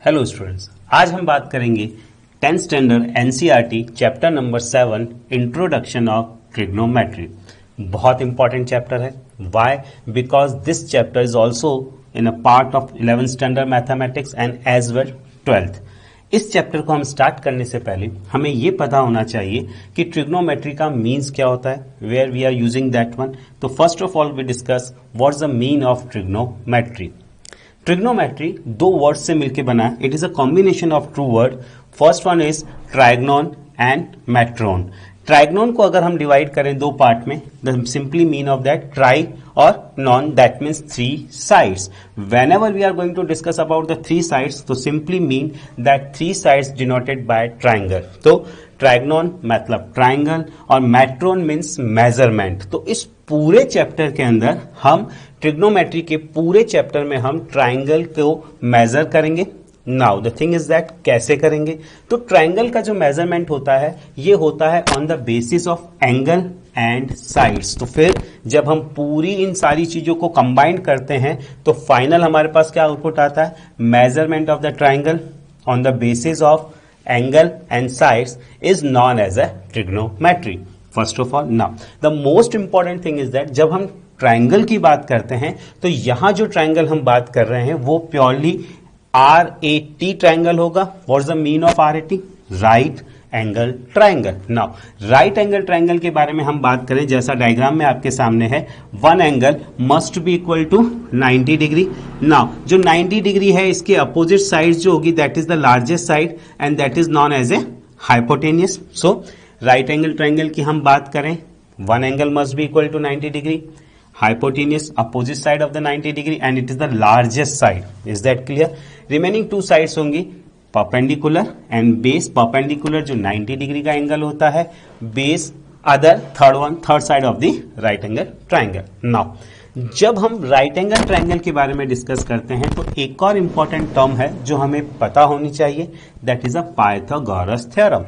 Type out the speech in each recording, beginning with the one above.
Hello students, आज हम बात करेंगे 10th standard NCERT chapter number 7 introduction of trigonometry. बहुत इंपॉर्टेंट चैप्टर है। Why? Because this chapter is also in a part of 11th standard mathematics and as well 12th। इस chapter को हम start करने से पहले हमें यह पता होना चाहिए कि ट्रिग्नोमेट्री का मीन्स क्या होता है, where we are using that one. तो first of all we discuss what's the mean of trigonometry. Trigonometry दो वर्ड से मिलकर बना है। It is a combination of two word. First one is trigonon and metron. Trigonon को अगर हम divide करें दो पार्ट में, the simply mean of that tri और नॉन, that means three sides. Whenever we are going to discuss about the three sides, तो simply mean that three sides denoted by triangle. तो ट्राइग्नोन मतलब triangle और matron means measurement. तो इस पूरे chapter के अंदर हम ट्रिग्नोमेट्री के पूरे चैप्टर में हम ट्राइंगल को मेजर करेंगे। Now the thing is that कैसे करेंगे? तो ट्राइंगल का जो मेजरमेंट होता है ये होता है on the basis of angle and sides. तो फिर जब हम पूरी इन सारी चीजों को कंबाइन करते हैं तो फाइनल हमारे पास क्या आउटपुट आता है? Measurement of the triangle on the basis of angle and sides is known as a trigonometry. First of all, now the most important thing is that जब हम ट्राइंगल की बात करते हैं तो यहां जो ट्राइंगल हम बात कर रहे हैं वो प्योरली RAT ट्राइंगल होगा। What's the mean of RAT? Right angle triangle. Now right angle triangle के बारे में हम बात करें, जैसा डायग्राम में आपके सामने है, one angle must be equal to 90 degree. Now जो 90 डिग्री है इसके अपोजिट साइड जो होगी that is the largest side and that is known as a hypotenuse. So right angle triangle की हम बात करें, one angle must be equal to 90 degree, hypotenuse opposite side of the 90 degree and it is the largest side. Is that clear? Remaining two sides होंगी perpendicular and base। perpendicular जो 90 degree का angle होता है, base other third side of the right angle triangle. Now जब हम right angle triangle के बारे में डिस्कस करते हैं तो एक और इंपॉर्टेंट टर्म है जो हमें पता होनी चाहिए, that is a Pythagoras theorem.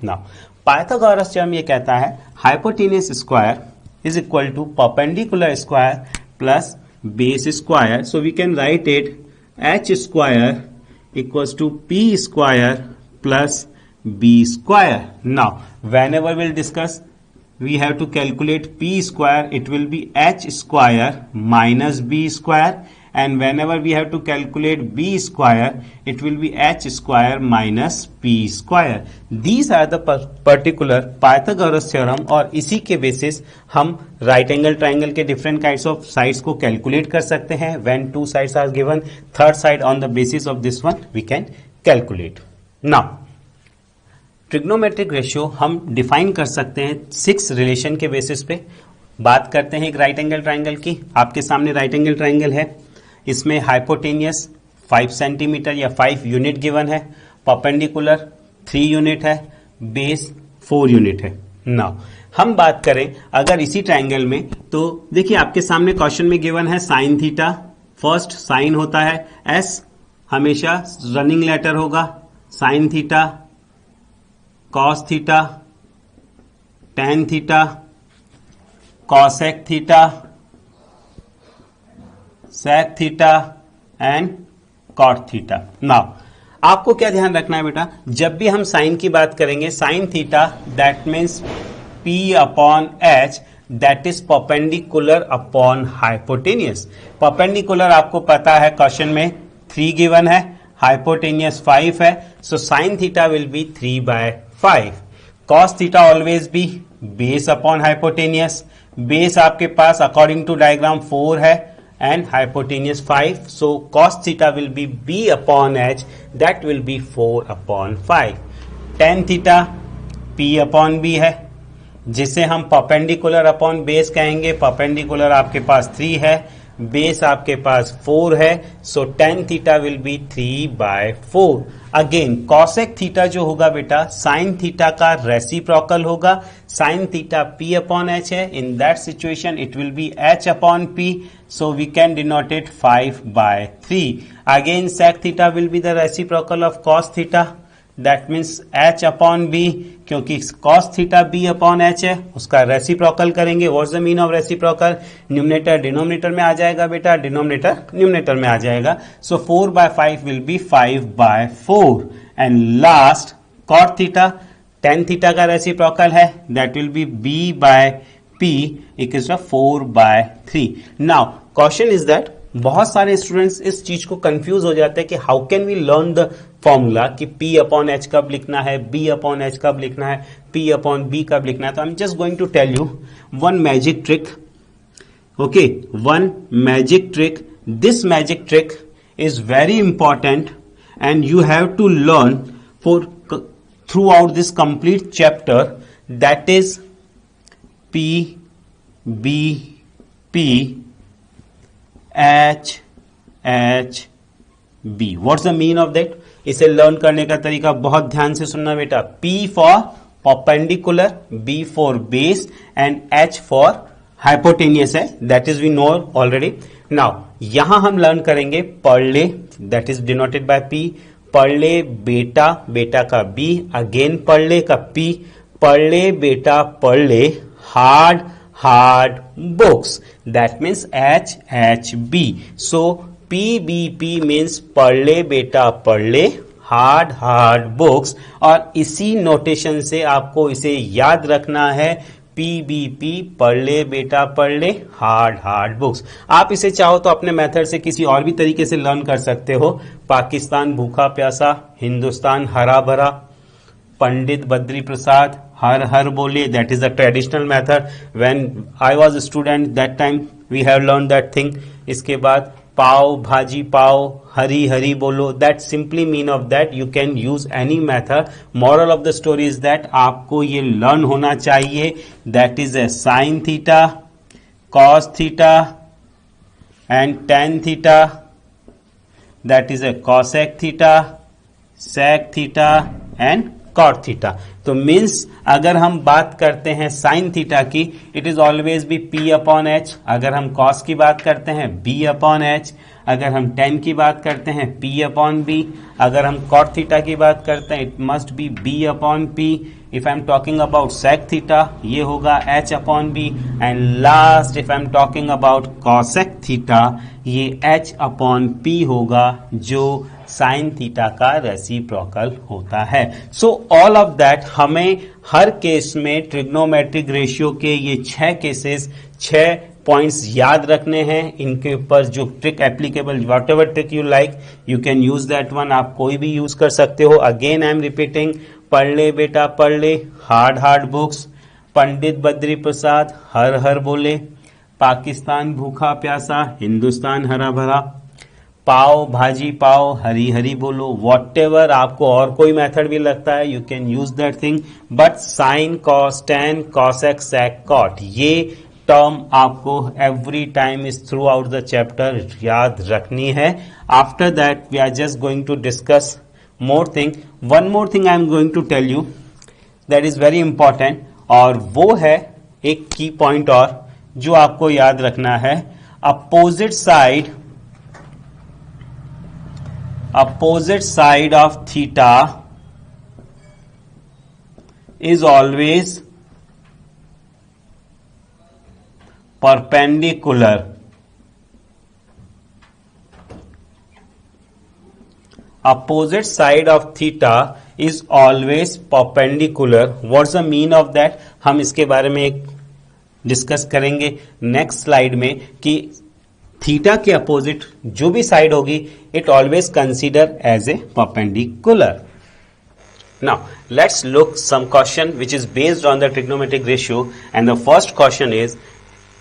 Now Pythagoras theorem ये कहता है hypotenuse square is equal to perpendicular square plus base square. So we can write it h square equals to p square plus b square. Now whenever we'll discuss, we have to calculate p square, it will be h square minus b square, and whenever we have to calculate b square, it will be h square minus p square. These are the particular Pythagoras theorem, और इसी के basis हम right angle triangle के different kinds of sides को calculate कर सकते हैं। When two sides are given, third side on the basis of this one we can calculate. Now trigonometric ratio हम डिफाइन कर सकते हैं 6 रिलेशन के बेसिस पे। बात करते हैं एक राइट एंगल ट्राइंगल की। आपके सामने राइट एंगल ट्राइंगल है, इसमें हाइपोटेनियस 5 सेंटीमीटर या 5 यूनिट गिवन है, परपेंडिकुलर 3 यूनिट है, बेस 4 यूनिट है। नाउ हम बात करें अगर इसी ट्राइंगल में, तो देखिए आपके सामने क्वेश्चन में गिवन है साइन थीटा। फर्स्ट साइन होता है एस, हमेशा रनिंग लेटर होगा, sine theta, cos theta, tan theta, cosec theta, sec theta and cot theta. Now आपको क्या ध्यान रखना है बेटा, जब भी हम साइन की बात करेंगे, sine theta that means P upon H, that is perpendicular upon hypotenuse. Perpendicular आपको पता है क्वेश्चन में 3 गिवन है, हाइपोटेनियस 5 है, so sine theta will be 3/5। Cos theta always be base upon hypotenuse. Base आपके पास अकॉर्डिंग टू डायग्राम 4 है and hypotenuse 5, so cos theta will be b upon h, that will be 4/5. tan theta p upon b है, जिसे हम perpendicular upon base कहेंगे। perpendicular आपके पास 3 है, base आपके पास 4 है, सो tan theta will be 3/4। Again cosec theta जो होगा बेटा sin थीटा का रेसिप्रोकल होगा। sin theta p upon h है, in that situation it will B h upon p, so we can denote it 5/3. Again sec theta will be the reciprocal of cos theta, that means h upon b, क्योंकि cos theta b upon h है, उसका reciprocal करेंगे. What's the mean of reciprocal? Numerator denominator में आ जाएगा बेटा, denominator numerator में आ जाएगा. So 4/5 will be 5/4. And last cot theta, tan theta का रेसिप्रोकल है, that will be b/p equals to 4/3. Now question is that बहुत सारे स्टूडेंट्स इस चीज को कंफ्यूज हो जाते हैं कि how can we learn the formula कि p अपॉन h कब लिखना है, b अपॉन h कब लिखना है, p अपॉन b कब लिखना है. तो I am just going to tell you one magic trick. Okay, one magic trick. This magic trick is very important and you have to learn for throughout this complete chapter. That is p b p h h b. What's the mean of that? इसे learn करने का तरीका बहुत ध्यान से सुनना बेटा. p for perpendicular, b for base and h for hypotenuse है, that is we know already. Now यहां हम लर्न करेंगे पर्ले, that is denoted by p. पर्ले बेटा, बेटा का b, अगेन पर्ले का p. पर्ले बेटा पर्ले hard books, that means HHB. So PBP means पर्ले बेटा पर्ले hard books. और इसी नोटेशन से आपको इसे याद रखना है, PBP पर्ले बेटा पर्ले हार्ड बुक्स. आप इसे चाहो तो अपने मेथड से किसी और भी तरीके से लर्न कर सकते हो. पाकिस्तान भूखा प्यासा, हिंदुस्तान हरा भरा, पंडित बद्री प्रसाद हर हर बोले, that is the traditional method. When I was a student that time we have learned that thing. इसके बाद पाव भाजी पाव, हरी हरी बोलो, that simply mean of that you can use any method. Moral of the story is that आपको ये learn होना चाहिए, that is a sin theta, cos theta and tan theta, that is a cosec theta, sec theta and cot theta. तो means अगर हम बात करते हैं साइन थीटा की, it is always be p upon h. अगर हम कॉस की बात करते हैं b अपॉन h. अगर हम टेन की बात करते हैं p अपॉन b. अगर हम कॉट थीटा की बात करते हैं it must be b upon p. If I am talking about sec theta ये होगा h upon b. And last if I am talking about cosec theta ये h अपॉन p होगा, जो साइन थीटा का रेसिप्रोकल होता है. So all of that हमें हर case में ट्रिग्नोमेट्रिक रेशियो के ये 6 केसेस, 6 पॉइंट्स याद रखने हैं. इनके ऊपर जो trick applicable, what ever trick you like you can use that one. आप कोई भी यूज कर सकते हो. अगेन आई एम रिपीटिंग, पढ़ ले बेटा पढ़ ले हार्ड बुक्स. पंडित बद्री प्रसाद हर हर बोले, पाकिस्तान भूखा प्यासा, हिंदुस्तान हरा भरा, पाव भाजी पाव, हरी हरी बोलो. वॉट एवर आपको और कोई मेथड भी लगता है you can use that thing. But sine cos tan cosec sec cot ये टर्म आपको every time is throughout the chapter याद रखनी है. After that we are just going to discuss more thing. One more thing I am going to tell you that is very important, और वो है एक की point और जो आपको याद रखना है. opposite side of theta is always perpendicular. Opposite side of theta is always perpendicular. What's the mean of that? हम इसके बारे में एक डिस्कस करेंगे नेक्स्ट स्लाइड में कि थीटा के अपोजिट जो भी साइड होगी it always consider as a perpendicular. Now let's look some question which is based on the trigonometric ratio. And the first question is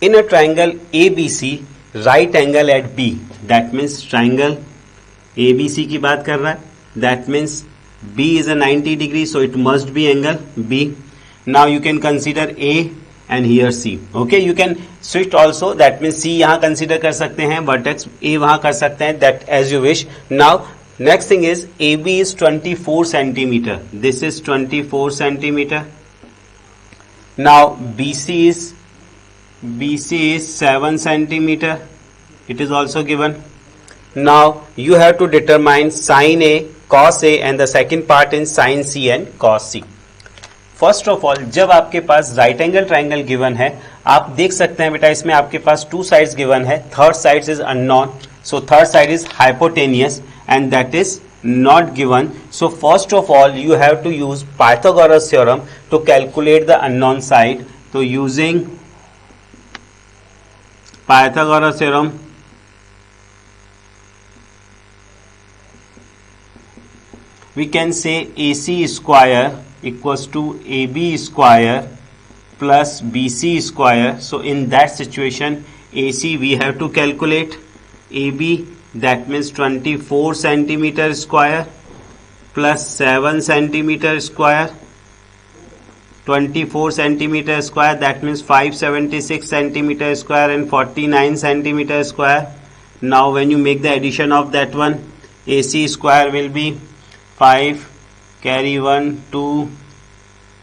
in a triangle ABC right angle at B. That means triangle ABC की बात कर रहा है. That means B is a 90 degree, so it must be angle B. Now you can consider A and here C. Okay, you can switch also. That means C यहाँ consider कर सकते हैं, vertex A वहाँ कर सकते हैं. That as you wish. Now next thing is AB is 24 centimeter. This is 24 centimeter. Now BC is 7 centimeter. It is also given. Now you have to determine sin A, cos A and the second part in sin C and cos C. First of all जब आपके पास right angle triangle given है, आप देख सकते हैं बेटा इसमें आपके पास टू साइड्स गिवन है, third side is unknown, so third side is hypotenuse and that is not given. So first of all you have to use Pythagoras theorem to calculate the unknown side. So using Pythagoras theorem we can say AC square equals to AB square plus BC square. So in that situation AC we have to calculate, AB that means 24 centimeter square plus 7 centimeter square, 24 centimeter square that means 576 centimeter square and 49 centimeter square. Now when you make the addition of that one, AC square will be 5 carry 1 2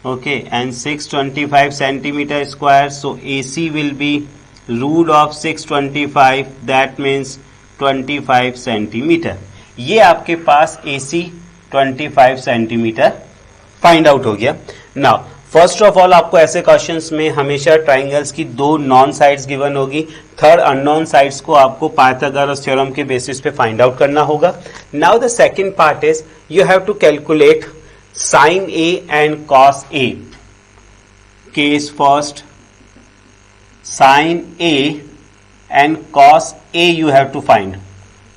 okay and 625 centimeter square. So AC will be root of 625 that means 25 centimetre. ये आपके पास AC 25 centimetre find out हो गया. Now first of all आपको ऐसे questions में हमेशा triangles की दो नॉन साइड्स गिवन होगी, थर्ड अननोन साइड्स को आपको पाइथागोरस थ्योरम के बेसिस पे फाइंड आउट करना होगा. Now the second part is you have to calculate sine A and cos A. Case first, sine A and cos A you have to find.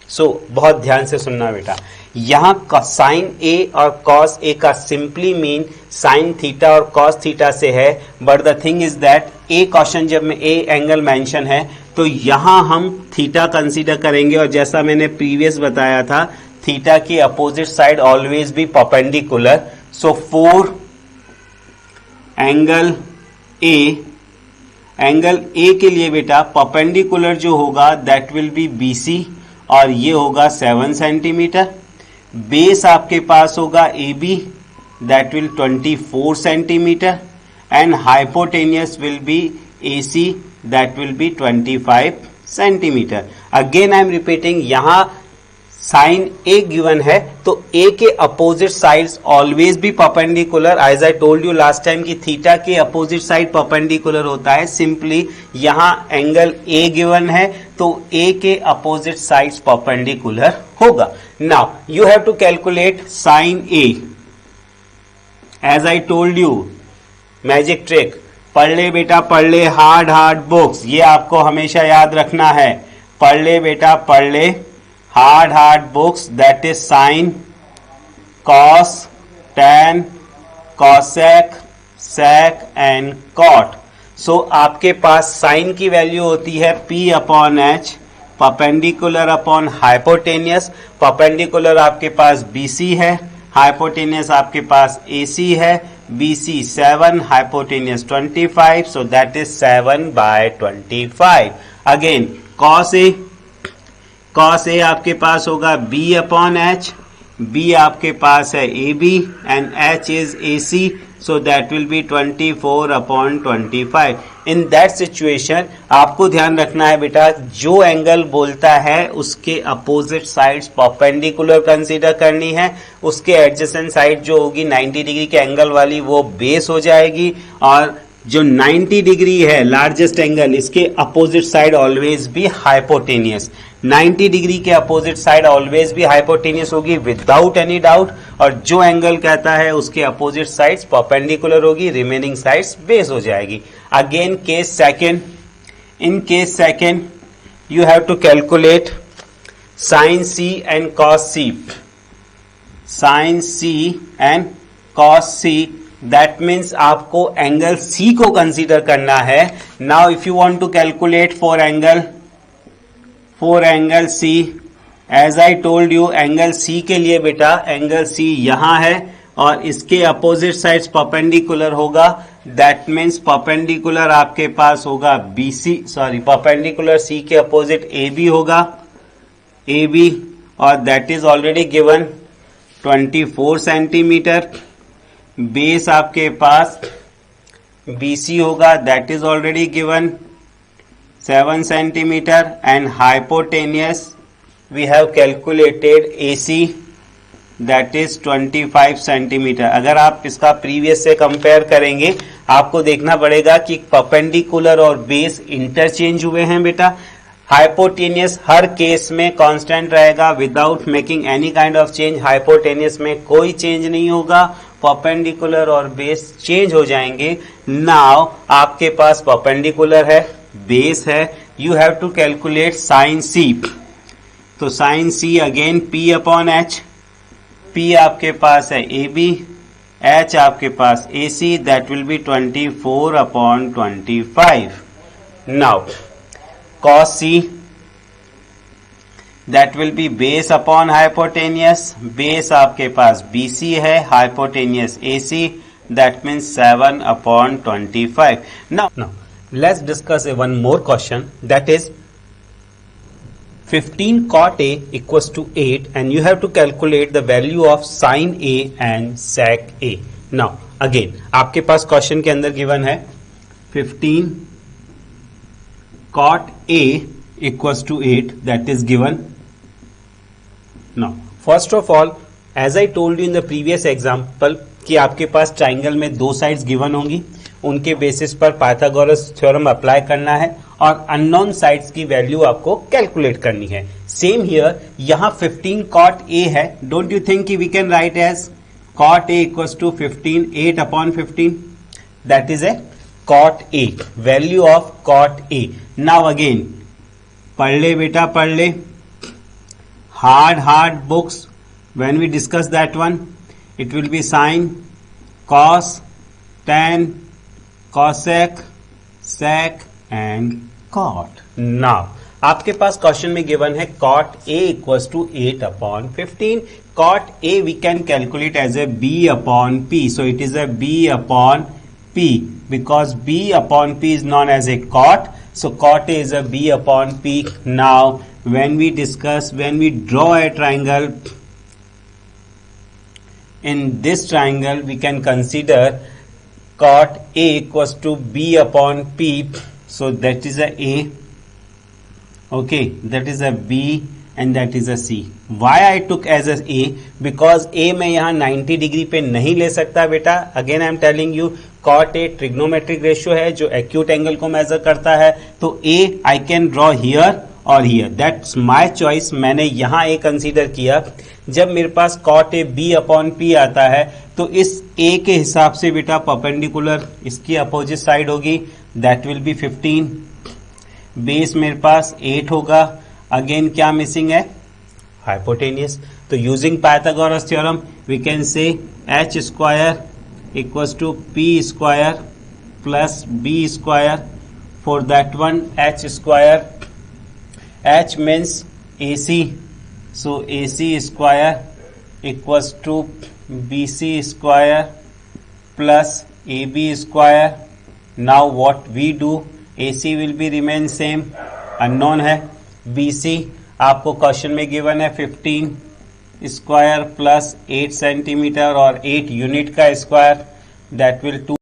So बहुत ध्यान से सुनना बेटा, यहाँ साइन A और कॉस A का सिंपली मीन साइन थीटा और cos theta से है, but the thing is that A question जब में A एंगल मेंशन है तो यहाँ हम थीटा कंसीडर करेंगे और जैसा मैंने प्रीवियस बताया था थीटा की opposite side always be perpendicular. So four angle A के लिए बेटा परपेंडिकुलर जो होगा दैट विल बी BC और ये होगा 7 सेंटीमीटर. बेस आपके पास होगा AB that will 24 centimetre and hypotenuse will be AC that will be 25 centimetre. Again I am repeating, यहाँ साइन A गिवन है तो A के अपोजिट साइड्स ऑलवेज भी perpendicular. As I told you last time कि theta के opposite side perpendicular होता है. Simply यहाँ एंगल A गिवन है तो A के अपोजिट साइड्स परपेंडिकुलर होगा. Now you have to calculate sine A. As I told you magic trick, पढ़ ले बेटा पढ़ ले, हार्ड बुक्स, ये आपको हमेशा याद रखना है. पढ़ ले बेटा पढ़ ले hard books, that is sine, cos, tan, cosec, sec and cot. So आपके पास साइन की वैल्यू होती है P upon H, perpendicular upon hypotenuse. Perpendicular आपके पास BC है, हाइपोटेनियस आपके पास AC है. BC 7, hypotenuse 25, so that is 7/25. Again cos A आपके पास होगा B अपॉन H, B आपके पास है AB and H is AC, so that will B 24/25. In that situation आपको ध्यान रखना है बेटा, जो एंगल बोलता है उसके अपोजिट साइड्स परपेंडिकुलर कंसीडर करनी है. उसके एडजेसेंट साइड जो होगी 90 डिग्री के एंगल वाली वो बेस हो जाएगी और जो 90 डिग्री है लार्जेस्ट एंगल, इसके अपोजिट साइड ऑलवेज भी हाइपोटेनियस. 90 डिग्री के अपोजिट साइड ऑलवेज भी हाइपोटेनियस होगी विदाउट एनी डाउट, और जो एंगल कहता है उसके अपोजिट साइड्स परपेंडिकुलर होगी, रिमेनिंग साइड्स बेस हो जाएगी. Again case second, in case second you have to calculate sine C and cos C. Sine C and cos C, that means आपको angle C को consider करना है. Now if you want to calculate for angle C, as I told you angle C के लिए बेटा angle C यहां है और इसके अपोजिट साइड्स परपेंडिकुलर होगा. दैट मीन्स परपेंडिकुलर आपके पास होगा परपेंडिकुलर C के अपोजिट AB होगा, AB, और that is already given 24 centimetre. Base आपके पास BC होगा, that is already given 7 centimetre and hypotenuse we have calculated AC that is 25 centimetre. अगर आप इसका प्रीवियस से कंपेयर करेंगे आपको देखना पड़ेगा कि परपेंडिकुलर और बेस इंटरचेंज हुए हैं बेटा। हाइपोटेनियस हर केस में कांस्टेंट रहेगा without making any kind of change. Hypotenuse में कोई चेंज नहीं होगा, परपेंडिकुलर और बेस चेंज हो जाएंगे। नाउ आपके पास परपेंडिकुलर है, बेस है, you have to calculate sine C. तो sine C again P upon H. P आपके पास है AB, H आपके पास AC, that will be 24 upon 25। Now cos C that will be base upon hypotenuse. Base आपके पास BC है, hypotenuse AC, that means 7 upon 25। Now let's discuss one more question that is 15 cot A equals to 8 and you have to calculate the value of sin A and sec A. Now again आपके पास question के अंदर given है 15 cot A equals to 8 that is given. Now first of all as I told you in the previous example कि आपके पास triangle में दो sides given होंगी, उनके बेसिस पर पाइथागोरस थ्योरम अप्लाई करना है और अननोन साइड्स की वैल्यू आपको कैलकुलेट करनी है। सेम हियर यहां 15 cot A है, डोंट यू थिंक कि we can write as cot A equals to 15 8 upon 15 that is a cot A, value of cot A। Now again पढ़ ले बेटा पढ़ ले, hard books when we discuss that one it will be sine cos tan cosec sec and cot। Now आपके पास question में given है cot A equals to 8 upon 15। cot A we can calculate as a B upon P, so it is a B upon P because B upon P is known as a cot, so cot A is a B upon P. Now when we draw a triangle, in this triangle we can consider cot A equals to B upon P, so that is a A, okay, that is a B and that is a C. Why I took as a A? Because A मैं यहाँ 90 degree पे नहीं ले सकता बेटा। Again I am telling you cot A trigonometric ratio है जो acute angle को मेजर करता है, तो A I can draw here और हियर, दैट्स माई चॉइस। मैंने यहाँ A कंसीडर किया। जब मेरे पास cot A B upon P आता है तो इस A के हिसाब से बेटा परपेंडिकुलर इसकी अपोजिट साइड होगी, दैट विल बी 15। बेस मेरे पास 8 होगा, अगेन क्या मिसिंग है, हाइपोटेनियस। तो using Pythagoras theorem we can say h square equals to p square plus b square. For that one h square, h means AC, so AC square equals to BC square plus AB square. Now what we do, AC will be remain same, unknown है। BC आपको question में given है 15 square plus 8 centimetre और 8 unit का square, that will 2